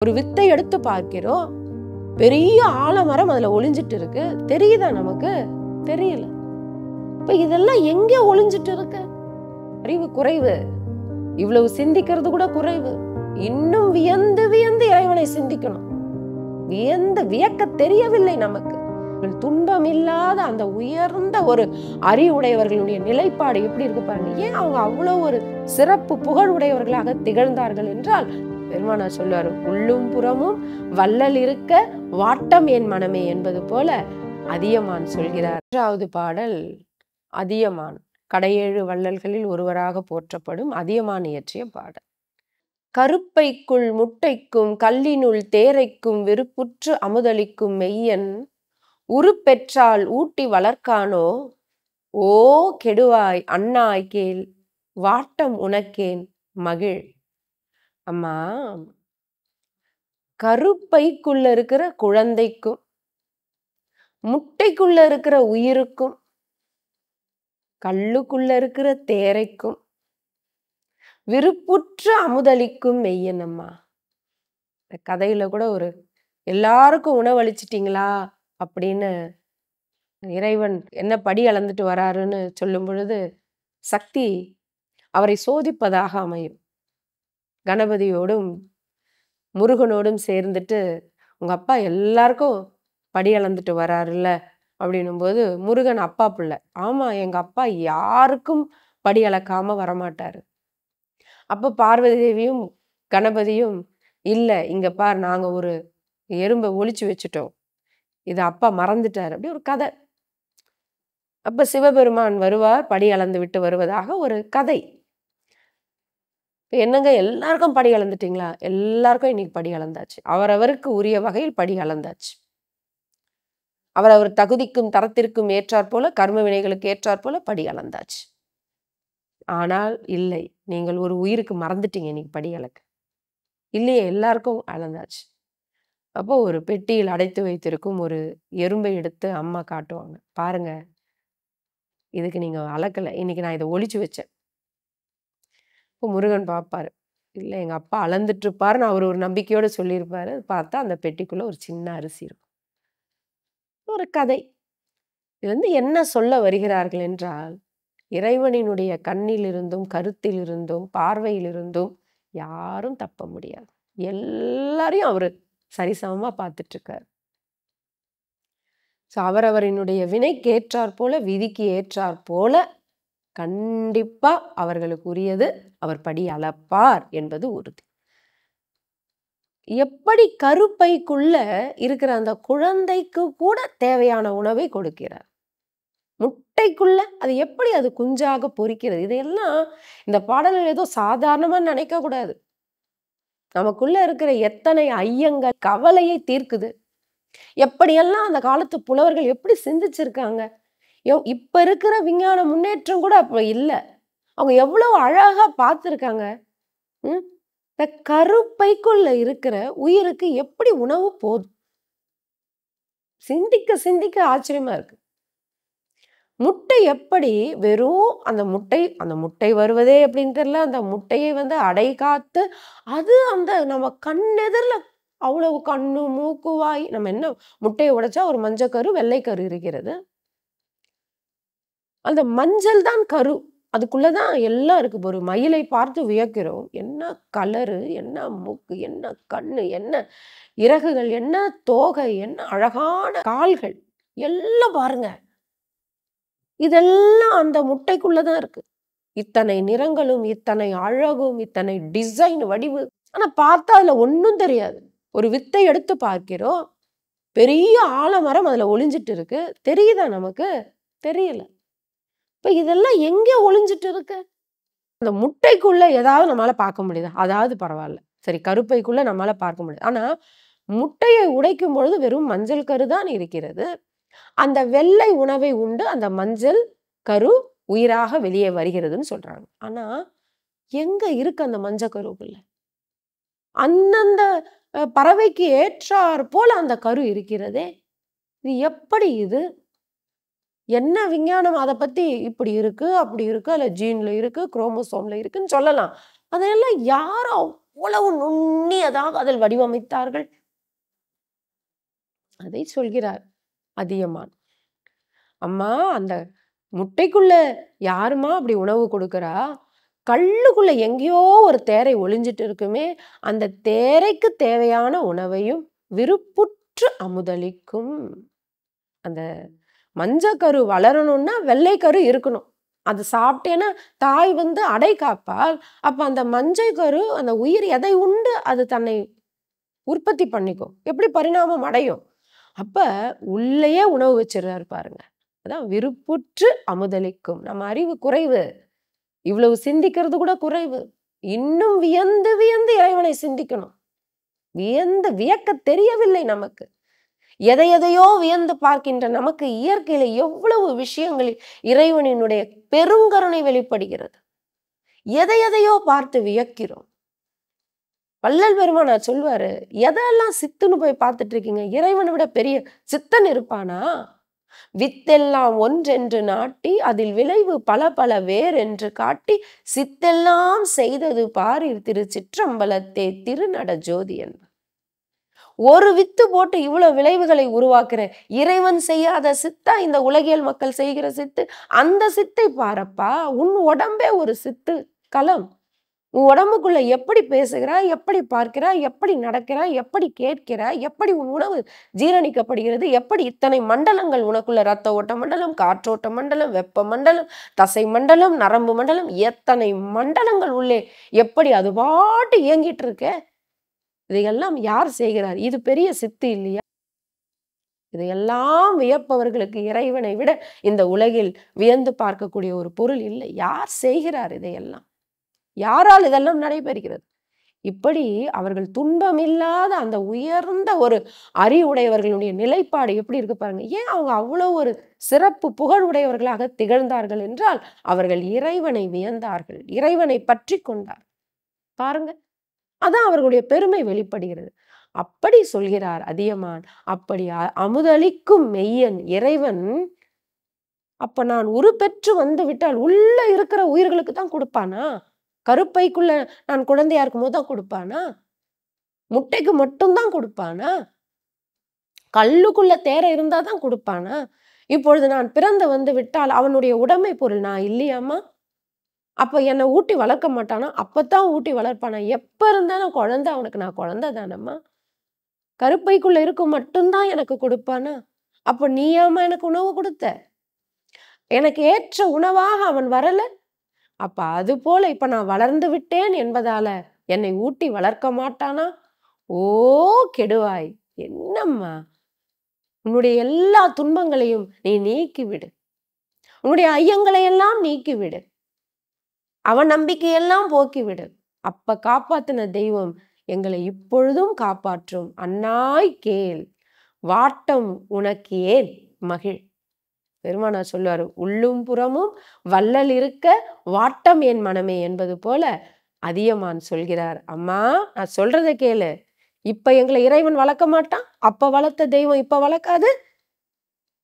ஒரு வித்தை எடுத்து பார்க்கிறோம், பெரிய ஆலமரம் அதுல ஒளிஞ்சிட்டு இருக்கு. தெரியுதா நமக்கு? தெரியல. இப்ப இதெல்லாம் எங்க ஒளிஞ்சிட்டு இருக்கு? அறிவு குறைவு. இவ்வளவு சிந்திக்கிறது கூட குறைவு. இன்னும் வியந்து வியந்து இறைவனை சிந்திக்கணும். வியக்க தெரியவில்லை நமக்கு. துன்பம் இல்லாத அந்த உயர்ந்த ஒரு அறிவுடையவர்களுடைய நிலைப்பாடு எப்படி இருக்கு பாருங்க. ஏன் அவங்க அவ்வளவு ஒரு சிறப்பு புகழ் உடையவர்களாக திகழ்ந்தார்கள் என்றால், பெருமானார் சொல்லுவாரு, உள்ளும் புறமும் வள்ளல் இருக்க வாட்டம் என் மனமே என்பது போல அதியமான் சொல்கிறார். 3வது பாடல் அதியமான். கடையேழு வள்ளல்களில் ஒருவராக போற்றப்படும் அதியமான் இயற்றிய பாடல். கருப்பைக்குள் முட்டைக்கும் கல்லினுள் தேரைக்கும் விருப்புற்று அமுதளிக்கும் மெய்யன் உருப்பெற்றால் ஊட்டி வளர்க்கானோ, ஓ கெடுவாய் அண்ணாய் கேள் வாட்டம் உனக்கேன் மகிழ். அம்மா, கருப்பைக்குள்ள இருக்கிற குழந்தைக்கும் முட்டைக்குள்ள இருக்கிற உயிருக்கும் கல்லுக்குள்ள இருக்கிற தேரைக்கும் விருப்புற்று அமுதளிக்கும் மெய்யன். அம்மா, இந்த கதையில கூட ஒரு எல்லாருக்கும் உணவளிச்சிட்டீங்களா அப்படின்னு இறைவன் என்ன படி அளந்துட்டு வராருன்னு சொல்லும் பொழுது சக்தி அவரை சோதிப்பதாக அமையும். கணபதியோடும் முருகனோடும் சேர்ந்துட்டு உங்க அப்பா எல்லாருக்கும் படி அளந்துட்டு வராருல்ல அப்படின்னும் போது, முருகன் அப்பா பிள்ளை, ஆமா எங்க அப்பா யாருக்கும் படி அளக்காம வரமாட்டாரு. அப்ப பார்வதி தேவியும் கணபதியும், இல்ல இங்க பார், நாங்க ஒரு எறும்பை ஒளிச்சு வச்சுட்டோம், இது அப்பா மறந்துட்டாரு, அப்படி ஒரு கதை. அப்ப சிவபெருமான் வருவார், படி அளந்து விட்டு வருவதாக ஒரு கதை. என்னங்க எல்லாருக்கும் படி அளந்துட்டீங்களா? எல்லாருக்கும் இன்னைக்கு படி அளந்தாச்சு. அவரவருக்கு உரிய வகையில் படி அளந்தாச்சு. அவரவர் தகுதிக்கும் தரத்திற்கும் ஏற்றாற் போல, கர்ம வினைகளுக்கு ஏற்றாற் போல படி அளந்தாச்சு. ஆனால் இல்லை, நீங்கள் ஒரு உயிருக்கு மறந்துட்டீங்க இன்னைக்கு படி அளக்க. இல்லையே, எல்லாருக்கும் அளந்தாச்சு. அப்போ ஒரு பெட்டியில் அடைத்து வைத்திருக்கும் ஒரு எறும்பை எடுத்து அம்மா காட்டுவாங்க. பாருங்க, இதுக்கு நீங்க அளக்கல, இன்னைக்கு நான் இதை ஒளிச்சு வச்சேன். இப்போ முருகன் பார்ப்பாரு, இல்லை எங்க அப்பா அளந்துட்டு இருப்பாருன்னு அவர் ஒரு நம்பிக்கையோட சொல்லியிருப்பாரு. பார்த்தா அந்த பெட்டிக்குள்ள ஒரு சின்ன அரிசி இருக்கும். ஒரு கதை. இது என்ன சொல்ல வருகிறார்கள் என்றால், இறைவனினுடைய கண்ணிலிருந்தும் கருத்திலிருந்தும் பார்வையிலிருந்தும் யாரும் தப்ப முடியாது. எல்லாரையும் அவரு சரிசமமா பார்த்துட்டு இருக்காரு. அவரவரினுடைய வினைக்கு ஏற்றாற் போல, விதிக்கு ஏற்றாற் போல கண்டிப்பா அவர்களுக்கு உரியது அவர் படி அளப்பார் என்பது உறுதி. எப்படி கருப்பைக்குள்ள இருக்கிற அந்த குழந்தைக்கு கூட தேவையான உணவை கொடுக்கிறார். முட்டைக்குள்ள அது எப்படி அது குஞ்சாக பொரிக்கிறது. இதையெல்லாம் இந்த பாடல்கள் ஏதோ சாதாரணமா நினைக்க கூடாது. நமக்குள்ள இருக்கிற எத்தனை ஐயங்கள், கவலையை தீர்க்குது. எப்படியெல்லாம் அந்த காலத்து புலவர்கள் எப்படி சிந்திச்சிருக்காங்க. இப்ப இருக்கிற விஞ்ஞான முன்னேற்றம் கூட அப்ப இல்ல. அவங்க எவ்வளவு அழகா பார்த்திருக்காங்க. இந்த கருப்பைக்குள்ள இருக்கிற உயிருக்கு எப்படி உணவு போதும்? சிந்திக்க சிந்திக்க ஆச்சரியமா இருக்கு. முட்டை எப்படி வெறும் அந்த முட்டை வருவதே அப்படின்னு தெரியல. அந்த முட்டையை அடை காத்து அது அந்த நம்ம கண்ணெதிரில் அவ்வளவு கண்ணு மூக்கு வாய், நம்ம என்ன முட்டையை உடைச்சா ஒரு மஞ்சள் கரு வெள்ளை கரு இருக்கிறது. அந்த மஞ்சள் தான் கரு, அதுக்குள்ளதான் எல்லாம் இருக்கு. ஒரு மயிலை பார்த்து வியக்கிறோம். என்ன கலரு, என்ன மூக்கு, என்ன கண்ணு, என்ன இறகுகள், என்ன தோகை, என்ன அழகான கால்கள், எல்லாம் பாருங்க. இதெல்லாம் அந்த முட்டைக்குள்ளதான் இருக்கு. இத்தனை நிறங்களும், இத்தனை அழகும், இத்தனை டிசைன் வடிவு. ஆனா பார்த்தா அதுல ஒன்னும் தெரியாது. ஒரு வித்தை எடுத்து பார்க்கிறோம், பெரிய ஆலமரம் அதுல ஒளிஞ்சிட்டு இருக்கு. தெரியுதா நமக்கு? தெரியல. இப்ப இதெல்லாம் எங்க ஒளிஞ்சிட்டு இருக்கு? அந்த முட்டைக்குள்ள ஏதாவது நம்மளால பார்க்க முடியுதா? அதாவது பரவாயில்ல, சரி, கருப்பைக்குள்ள நம்மளால பார்க்க முடியாது. ஆனா முட்டையை உடைக்கும் பொழுது வெறும் மஞ்சள் கருதான் இருக்கிறது. அந்த வெள்ளை உணவை உண்டு அந்த மஞ்சள் கரு உயிராக வெளியே வருகிறதுன்னு சொல்றாங்க. ஆனா எங்க இருக்கு அந்த மஞ்சள் கருக்குள்ள? அந்தந்த பறவைக்கு ஏற்றாற் போல அந்த கரு இருக்கிறதே. இது எப்படி? இது என்ன விஞ்ஞானம் அதை பத்தி இப்படி இருக்கு அப்படி இருக்கு, அல்ல ஜீன்ல இருக்கு, குரோமோசோம்ல இருக்குன்னு சொல்லலாம். அதையெல்லாம் யாரும் எவ்வளவு நுண்ணியதாக அதில் வடிவமைத்தார்கள். அதை சொல்கிறார் அதியமான். அம்மா, அந்த முட்டைக்குள்ள யாருமா அப்படி உணவு கொடுக்கறா? கல்லுக்குள்ள எங்கேயோ ஒரு தேரை ஒளிஞ்சிட்டு இருக்குமே, அந்த தேரைக்கு தேவையான உணவையும் விருப்புற்று அமுதளிக்கும். அந்த மஞ்சக்கரு வளரணும்னா வெள்ளைக்கரு இருக்கணும். அது சாப்பிட்டேன்னா தாய் அடை காப்பால். அப்ப அந்த மஞ்சள் கரு, அந்த உயிர் எதை உண்டு அது தன்னை உற்பத்தி பண்ணிக்கும். எப்படி பரிணாமம் அடையும்? அப்ப உள்ளேயே உணவு வச்சிடறாரு பாருங்க. அதான் விருப்புற்று அமுதளிக்கும். நம்ம அறிவு குறைவு, இவ்வளவு சிந்திக்கிறது கூட குறைவு. இன்னும் வியந்து வியந்து இறைவனை சிந்திக்கணும். வியக்க தெரியவில்லை நமக்கு. எதையோ வியந்து பார்க்கின்ற நமக்கு இயற்கையில எவ்வளவு விஷயங்களில் இறைவனினுடைய பெருங்கருணை வெளிப்படுகிறது. எதையோ பார்த்து வியக்கிறோம். வள்ளல் பெருமானார் சொல்வாரு, எதெல்லாம் சித்துன்னு போய் பார்த்துட்டு இருக்கீங்க? இறைவனை விட பெரிய சித்தன் இருப்பானா? வித்தெல்லாம் ஒன்றென்று நாட்டி அதில் விளைவு பல பல வேறென்று காட்டி சித்தெல்லாம் செய்தது பாரில் திருச்சிற்றம்பலத்தே திருநட ஜோதி என்பார். ஒரு வித்து போட்டு இவ்வளவு விளைவுகளை உருவாக்குற இறைவன் செய்யாத சித்தா இந்த உலகியல் மக்கள் செய்கிற சித்து? அந்த சித்தை பாரப்பா. உன் உடம்பே ஒரு சித்து களம். உன் உடம்புக்குள்ள எப்படி பேசுகிறாய், எப்படி பார்க்கிறாய், எப்படி நடக்கிறாய், எப்படி கேட்கிறாய், எப்படி உன் உணவு ஜீரணிக்கப்படுகிறது, எப்படி இத்தனை மண்டலங்கள் உனக்குள்ள ரத்த ஓட்ட மண்டலம், காற்றோட்ட மண்டலம், வெப்ப மண்டலம், தசை மண்டலம், நரம்பு மண்டலம், எத்தனை மண்டலங்கள் உள்ளே எப்படி அது பாட்டு இயங்கிட்டு இருக்க? இதையெல்லாம் யார் செய்கிறார்? இது பெரிய சித்து இல்லையா? இதையெல்லாம் வியப்பவர்களுக்கு இறைவனை விட இந்த உலகில் வியந்து பார்க்கக்கூடிய ஒரு பொருள் இல்லை. யார் செய்கிறார் இதையெல்லாம்? யாரால் இதெல்லாம் நடைபெறுகிறது? இப்படி அவர்கள் துன்பமில்லாத அந்த உயர்ந்த ஒரு அறிவுடையவர்களுடைய நிலைப்பாடு எப்படி இருக்கு பாருங்க. ஏன் அவங்க அவ்வளவு ஒரு சிறப்பு புகழுடையவர்களாக திகழ்ந்தார்கள் என்றால், அவர்கள் இறைவனை வியந்தார்கள், இறைவனை பற்றி கொண்டார். பாருங்க, அதான் அவர்களுடைய பெருமை வெளிப்படுகிறது. அப்படி சொல்கிறார் அதியமான். அப்படி அமுதளிக்கும் மெய்யன் இறைவன். அப்ப நான் உருப்பெற்று வந்து விட்டால் உள்ள இருக்கிற உயிர்களுக்கு தான் கொடுப்பானா? கருப்பைக்குள்ள நான் குழந்தையா இருக்கும் போது தான் கொடுப்பானா? முட்டைக்கு மட்டும்தான் கொடுப்பானா? கல்லுக்குள்ள தேரை இருந்தா தான் கொடுப்பானா? இப்பொழுது நான் பிறந்து வந்து விட்டால் அவனுடைய உடைமை பொருள் நான் இல்லையாமா? அப்ப என்னை ஊட்டி வளர்க்க மாட்டானா? அப்பத்தான் ஊட்டி வளர்ப்பானா? எப்ப இருந்தாலும் குழந்தை, அவனுக்கு நான் குழந்தை தானம்மா. கருப்பைக்குள்ள இருக்கும் மட்டும்தான் எனக்கு கொடுப்பானா? அப்ப நீயாமா எனக்கு உணவு கொடுத்த? எனக்கு ஏற்ற உணவாக அவன் வரல? அப்ப அது போல இப்ப நான் வளர்ந்து விட்டேன் என்பதால என்னை ஊட்டி வளர்க்க மாட்டானா? ஓ கெடுவாய், என்னம்மா, உன்னுடைய எல்லா துன்பங்களையும் நீ நீக்கிவிடு, உன்னுடைய ஐயங்களை எல்லாம் நீக்கிவிடு, அவன் நம்பிக்கையெல்லாம் போக்கிவிடு. அப்ப காப்பாத்தின தெய்வம் எங்களை இப்பொழுதும் காப்பாற்றும். அன்னாய் கேள், வாட்டம் உனக்கு ஏன் மகிழ். பெருமானார் சொல்லுவாரு, உள்ளும் புறமும் வள்ளல் இருக்க வாட்டம் என் மனமே என்பது போல அதியமான் சொல்கிறார். அம்மா, நான் சொல்றதை கேளு. இப்ப எங்களை இறைவன் வளர்க்க மாட்டான், அப்ப வளர்த்த தெய்வம் இப்ப வளர்க்காது,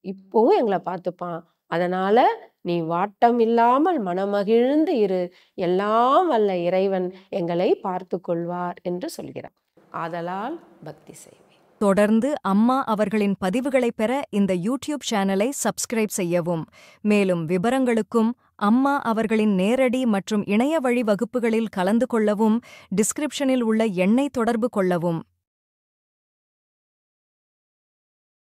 இப்பவும் எங்களை பார்த்துப்பான். அதனால நீ வாட்டம் இல்லாமல் மனமகிழ்ந்து இரு, எல்லாம் வல்ல இறைவன் எங்களை பார்த்து கொள்வார் என்று சொல்கிறார். ஆதலால் பக்தி செய்வேன். தொடர்ந்து அம்மா அவர்களின் பதிவுகளை பெற இந்த யூடியூப் சேனலை சப்ஸ்கிரைப் செய்யவும். மேலும் விவரங்களுக்கும் அம்மா அவர்களின் நேரடி மற்றும் இணைய வழி வகுப்புகளில் கலந்து கொள்ளவும் டிஸ்கிரிப்ஷனில் உள்ள எண்ணை தொடர்பு கொள்ளவும்.